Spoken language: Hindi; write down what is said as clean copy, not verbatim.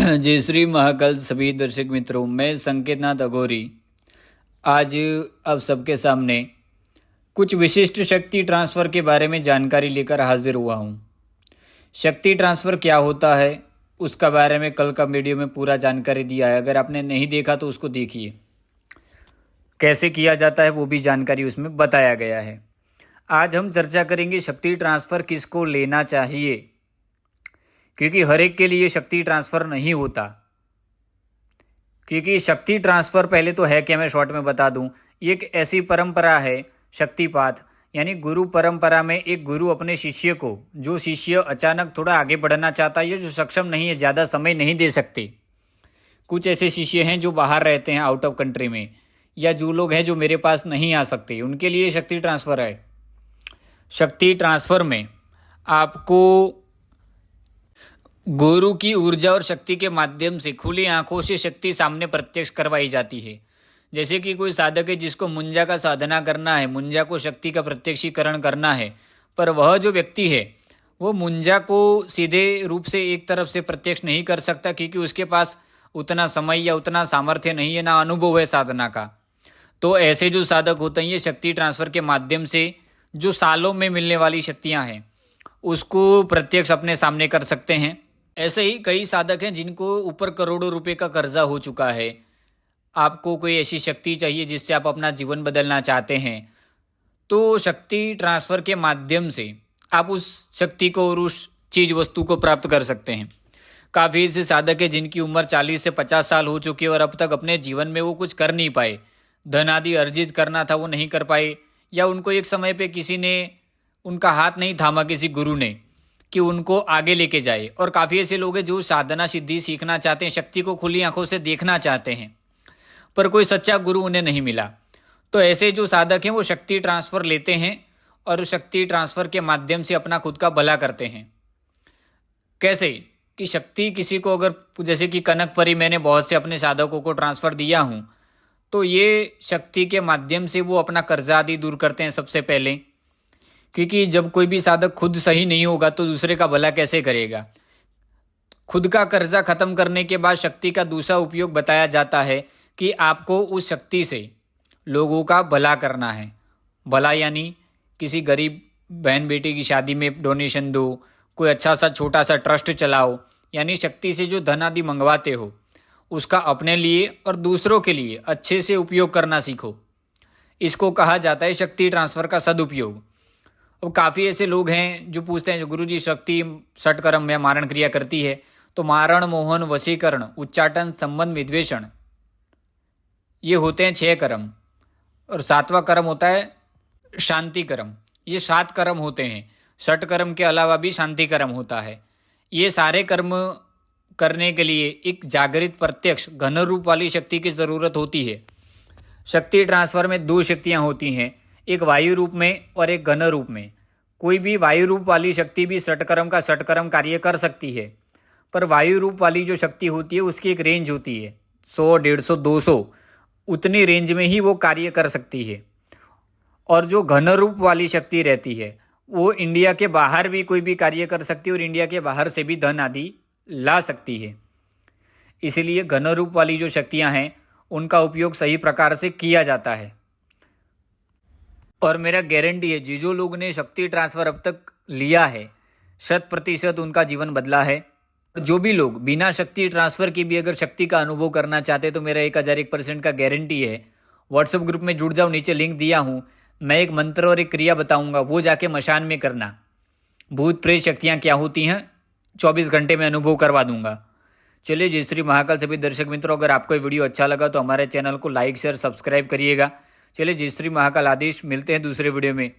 जय श्री महाकाल सभी दर्शक मित्रों, मैं संकेत नाथ अघोरी आज आप सबके सामने कुछ विशिष्ट शक्ति ट्रांसफ़र के बारे में जानकारी लेकर हाजिर हुआ हूँ। शक्ति ट्रांसफ़र क्या होता है उसका बारे में कल का वीडियो में पूरा जानकारी दिया है। अगर आपने नहीं देखा तो उसको देखिए, कैसे किया जाता है वो भी जानकारी उसमें बताया गया है। आज हम चर्चा करेंगे शक्ति ट्रांसफ़र किसको लेना चाहिए, क्योंकि हर एक के लिए शक्ति ट्रांसफ़र नहीं होता। क्योंकि शक्ति ट्रांसफ़र पहले तो है क्या, मैं शॉर्ट में बता दूं, ये एक ऐसी परंपरा है शक्तिपात, यानी गुरु परंपरा में एक गुरु अपने शिष्य को, जो शिष्य अचानक थोड़ा आगे बढ़ना चाहता है या जो सक्षम नहीं है, ज़्यादा समय नहीं दे सकते, कुछ ऐसे शिष्य हैं जो बाहर रहते हैं आउट ऑफ कंट्री में, या जो लोग हैं जो मेरे पास नहीं आ सकते, उनके लिए शक्ति ट्रांसफ़र है। शक्ति ट्रांसफ़र में आपको गुरु की ऊर्जा और शक्ति के माध्यम से खुली आंखों से शक्ति सामने प्रत्यक्ष करवाई जाती है। जैसे कि कोई साधक है जिसको मुंजा का साधना करना है, मुंजा को शक्ति का प्रत्यक्षीकरण करना है, पर वह जो व्यक्ति है वो मुंजा को सीधे रूप से एक तरफ से प्रत्यक्ष नहीं कर सकता, क्योंकि उसके पास उतना समय या उतना सामर्थ्य नहीं है, ना अनुभव है साधना का। तो ऐसे जो साधक होते हैं, ये शक्ति ट्रांसफ़र के माध्यम से जो सालों में मिलने वाली शक्तियाँ हैं उसको प्रत्यक्ष अपने सामने कर सकते हैं। ऐसे ही कई साधक हैं जिनको ऊपर करोड़ों रुपए का कर्जा हो चुका है। आपको कोई ऐसी शक्ति चाहिए जिससे आप अपना जीवन बदलना चाहते हैं, तो शक्ति ट्रांसफ़र के माध्यम से आप उस शक्ति को और उस चीज़ वस्तु को प्राप्त कर सकते हैं। काफ़ी ऐसे साधक हैं जिनकी उम्र 40 से 50 साल हो चुकी है और अब तक अपने जीवन में वो कुछ कर नहीं पाए। धन आदि अर्जित करना था वो नहीं कर पाए, या उनको एक समय पे किसी ने उनका हाथ नहीं थामा, किसी गुरु ने, कि उनको आगे लेके जाए। और काफ़ी ऐसे लोग हैं जो साधना सिद्धि सीखना चाहते हैं, शक्ति को खुली आंखों से देखना चाहते हैं, पर कोई सच्चा गुरु उन्हें नहीं मिला। तो ऐसे जो साधक हैं वो शक्ति ट्रांसफ़र लेते हैं और शक्ति ट्रांसफ़र के माध्यम से अपना खुद का भला करते हैं। कैसे कि शक्ति किसी को, अगर जैसे कि कनक परी मैंने बहुत से अपने साधकों को ट्रांसफ़र दिया हूँ, तो ये शक्ति के माध्यम से वो अपना कर्जा आदि दूर करते हैं सबसे पहले। क्योंकि जब कोई भी साधक खुद सही नहीं होगा तो दूसरे का भला कैसे करेगा। खुद का कर्जा खत्म करने के बाद शक्ति का दूसरा उपयोग बताया जाता है कि आपको उस शक्ति से लोगों का भला करना है। भला यानी किसी गरीब बहन बेटी की शादी में डोनेशन दो, कोई अच्छा सा छोटा सा ट्रस्ट चलाओ, यानी शक्ति से जो धन आदि मंगवाते हो उसका अपने लिए और दूसरों के लिए अच्छे से उपयोग करना सीखो। इसको कहा जाता है शक्ति ट्रांसफ़र का सदुपयोग। अब काफ़ी ऐसे लोग हैं जो पूछते हैं, जो गुरुजी शक्ति षटकर्म में मारण क्रिया करती है, तो मारण, मोहन, वशीकरण, उच्चाटन, संबंध, विद्वेषण, ये होते हैं 6 कर्म, और 7वां कर्म होता है शांति कर्म। ये 7 कर्म होते हैं। षटकर्म के अलावा भी शांति कर्म होता है। ये सारे कर्म करने के लिए एक जागृत प्रत्यक्ष घन रूप वाली शक्ति की ज़रूरत होती है। शक्ति ट्रांसफ़र में 2 शक्तियाँ होती हैं, एक वायु रूप में और एक घन रूप में। कोई भी वायु रूप वाली शक्ति भी षटकर्म का षटकर्म कार्य कर सकती है, पर वायु रूप वाली जो शक्ति होती है उसकी एक रेंज होती है, 100, 150, 200, उतनी रेंज में ही वो कार्य कर सकती है। और जो घन रूप वाली शक्ति रहती है वो इंडिया के बाहर भी कोई भी कार्य कर सकती है और इंडिया के बाहर से भी धन आदि ला सकती है। इसलिए घन रूप वाली जो शक्तियाँ हैं उनका उपयोग सही प्रकार से किया जाता है। और मेरा गारंटी है जो लोग ने शक्ति ट्रांसफ़र अब तक लिया है 100% उनका जीवन बदला है। जो भी लोग बिना शक्ति ट्रांसफ़र के भी अगर शक्ति का अनुभव करना चाहते हैं तो मेरा 1001% का गारंटी है। व्हाट्सएप ग्रुप में जुड़ जाओ, नीचे लिंक दिया हूँ। मैं एक मंत्र और एक क्रिया बताऊँगा, वो जाके मशान में करना। भूत प्रेत शक्तियाँ क्या होती हैं 24 घंटे में अनुभव करवा दूंगा। चलिए, जय श्री महाकाल सभी दर्शक मित्रों, अगर आपको ये वीडियो अच्छा लगा तो हमारे चैनल को लाइक शेयर सब्सक्राइब करिएगा। चलिए, जय श्री महाकाल आदेश, मिलते हैं दूसरे वीडियो में।